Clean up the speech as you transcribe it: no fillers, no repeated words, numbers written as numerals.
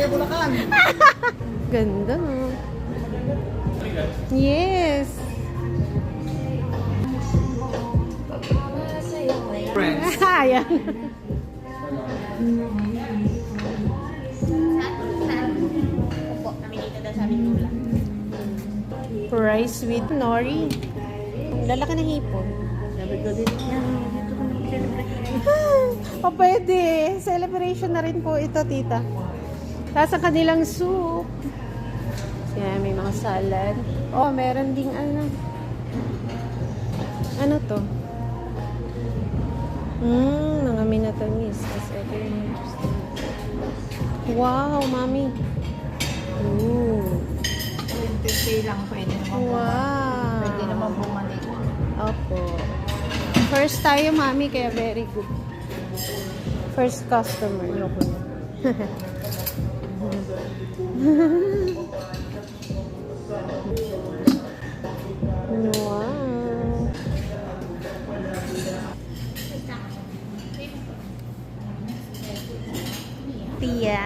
Bulacan. Ganda. Yes. Friends. Ayan. Opo, kami dito daw sa Bingula. Rice with nori. Lalaki ng hipon. Sabi ko din, dito ko nag-celebrate. O pwede. Celebration na rin po ito, tita. Tapos ang kanilang soup. Yan, may mga salad. Oh, meron ding ano. Ano to? Mga minatamis. Tapos ito yung interesting. Wow, mami. Ooh. 20k lang pwede naman Wow. Pwede naman bumalik. Opo. First tayo, mami, kaya very good. First customer. Loko na. Wow. Tia.